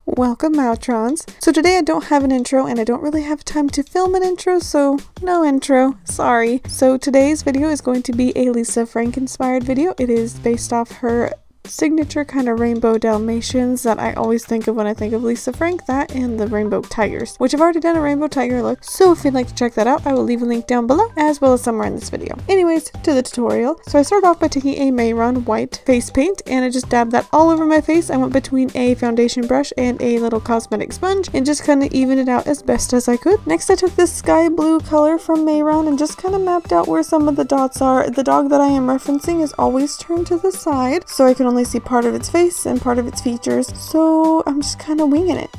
Welcome, Moutrons. So today I don't have an intro and I don't really have time to film an intro, so no intro, sorry. So today's video is going to be a Lisa Frank inspired video. It is based off her signature kind of rainbow Dalmatians that I always think of when I think of Lisa Frank, that and the rainbow tigers, which I've already done a rainbow tiger look, so if you'd like to check that out, I will leave a link down below as well as somewhere in this video. Anyways, to the tutorial. So I started off by taking a Mehron white face paint and I just dabbed that all over my face. I went between a foundation brush and a little cosmetic sponge and just kind of evened it out as best as I could. Next I took this sky blue color from Mehron and just kind of mapped out where some of the dots are. The dog that I am referencing is always turned to the side, so I can only see part of its face and part of its features, so I'm just kind of winging it.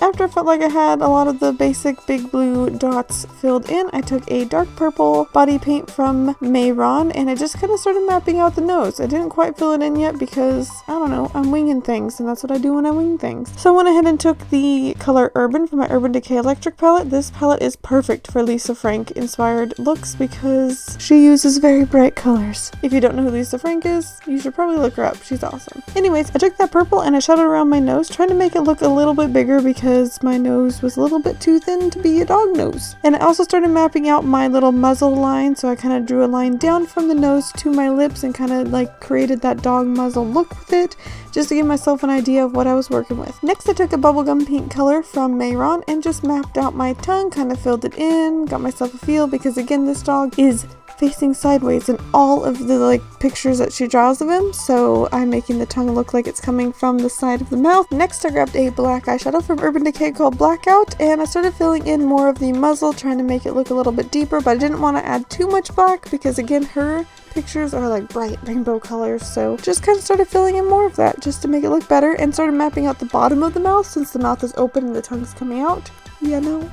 After I felt like I had a lot of the basic big blue dots filled in, I took a dark purple body paint from Mehron and I just kind of started mapping out the nose. I didn't quite fill it in yet because, I don't know, I'm winging things and that's what I do when I wing things. So I went ahead and took the color Urban from my Urban Decay electric palette. This palette is perfect for Lisa Frank inspired looks because she uses very bright colors. If you don't know who Lisa Frank is, you should probably look her up. She's awesome. Anyways, I took that purple and I shot it around my nose, trying to make it look a little bit bigger because my nose was a little bit too thin to be a dog nose. And I also started mapping out my little muzzle line, so I kind of drew a line down from the nose to my lips and kind of like created that dog muzzle look with it, just to give myself an idea of what I was working with. Next I took a bubblegum pink color from Mehron and just mapped out my tongue, kind of filled it in, got myself a feel because again this dog is facing sideways in all of the pictures that she draws of him, so I'm making the tongue look like it's coming from the side of the mouth. Next I grabbed a black eyeshadow from Urban Decay called Blackout and I started filling in more of the muzzle, trying to make it look a little bit deeper, but I didn't want to add too much black because again her pictures are like bright rainbow colors, so just kind of started filling in more of that just to make it look better and started mapping out the bottom of the mouth since the mouth is open and the tongue's coming out. You know?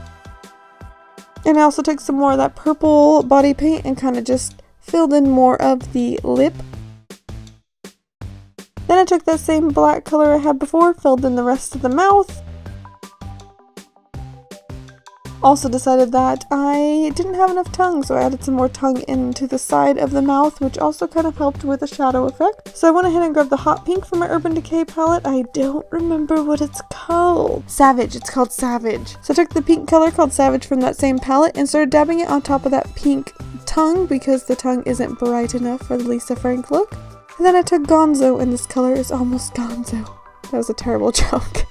And I also took some more of that purple body paint and kind of just filled in more of the lip. Then I took that same black color I had before, filled in the rest of the mouth. Also decided that I didn't have enough tongue, so I added some more tongue into the side of the mouth, which also kind of helped with a shadow effect. So I went ahead and grabbed the hot pink from my Urban Decay palette. I don't remember what it's called. Savage, it's called Savage. So I took the pink color called Savage from that same palette and started dabbing it on top of that pink tongue because the tongue isn't bright enough for the Lisa Frank look. And then I took Gonzo, and this color is almost Gonzo. That was a terrible joke.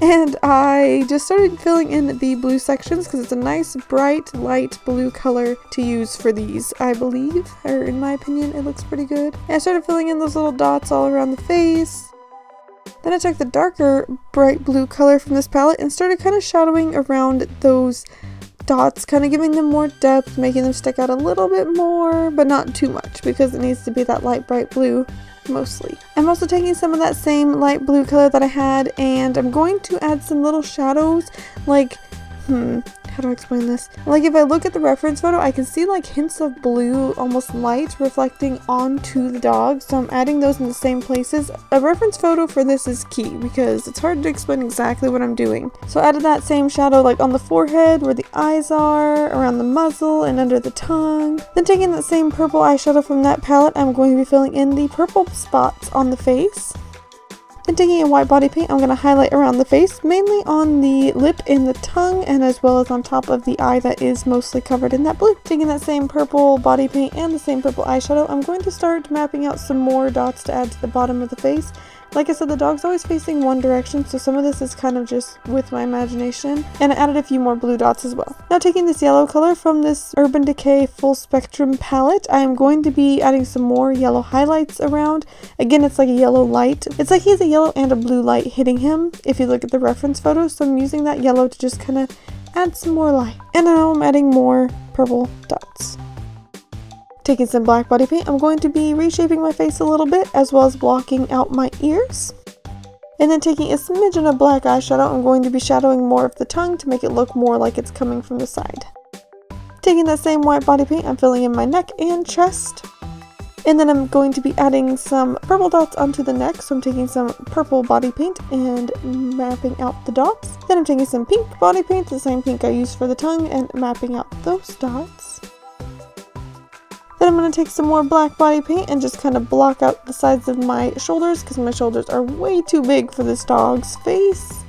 And I just started filling in the blue sections because it's a nice bright light blue color to use for these, I believe, or in my opinion it looks pretty good. And I started filling in those little dots all around the face. Then I took the darker bright blue color from this palette and started kind of shadowing around those dots, kind of giving them more depth, making them stick out a little bit more, but not too much because it needs to be that light bright blue mostly. I'm also taking some of that same light blue color that I had and I'm going to add some little shadows like, how do I explain this? Like if I look at the reference photo, I can see like hints of blue, almost light, reflecting onto the dog. So I'm adding those in the same places. A reference photo for this is key because it's hard to explain exactly what I'm doing. So I added that same shadow like on the forehead where the eyes are, around the muzzle, and under the tongue. Then taking that same purple eyeshadow from that palette, I'm going to be filling in the purple spots on the face. Then taking a white body paint, I'm going to highlight around the face, mainly on the lip and the tongue, and as well as on top of the eye that is mostly covered in that blue. Taking that same purple body paint and the same purple eyeshadow, I'm going to start mapping out some more dots to add to the bottom of the face. Like I said, the dog's always facing one direction, so some of this is kind of just with my imagination. And I added a few more blue dots as well. Now taking this yellow color from this Urban Decay Full Spectrum palette, I am going to be adding some more yellow highlights around. Again, it's like a yellow light. It's like he's a yellow and a blue light hitting him if you look at the reference photo, so I'm using that yellow to just kind of add some more light. And now I'm adding more purple dots. Taking some black body paint, I'm going to be reshaping my face a little bit as well as blocking out my ears. And then taking a smidgen of black eyeshadow, I'm going to be shadowing more of the tongue to make it look more like it's coming from the side. Taking that same white body paint, I'm filling in my neck and chest. And then I'm going to be adding some purple dots onto the neck, so I'm taking some purple body paint and mapping out the dots. Then I'm taking some pink body paint, the same pink I used for the tongue, and mapping out those dots. Then I'm going to take some more black body paint and just kind of block out the sides of my shoulders because my shoulders are way too big for this dog's face.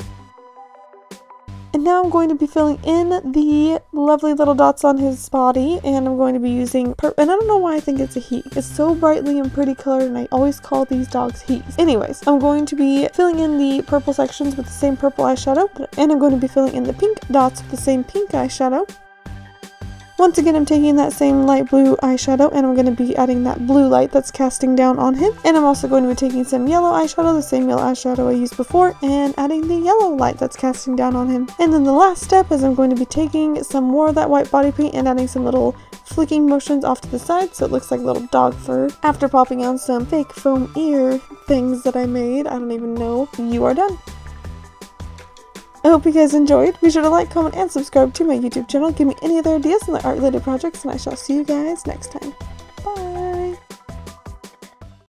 And now I'm going to be filling in the lovely little dots on his body, and I'm going to be using and I don't know why I think it's a he. It's so brightly and pretty colored, and I always call these dogs he's. Anyways, I'm going to be filling in the purple sections with the same purple eyeshadow, and I'm going to be filling in the pink dots with the same pink eyeshadow. Once again, I'm taking that same light blue eyeshadow and I'm going to be adding that blue light that's casting down on him. And I'm also going to be taking some yellow eyeshadow, the same yellow eyeshadow I used before, and adding the yellow light that's casting down on him. And then the last step is I'm going to be taking some more of that white body paint and adding some little flicking motions off to the side so it looks like little dog fur. After popping on some fake foam ear things that I made, I don't even know, you are done. I hope you guys enjoyed. Be sure to like, comment, and subscribe to my YouTube channel. Give me any other ideas on the art-related projects, and I shall see you guys next time. Bye!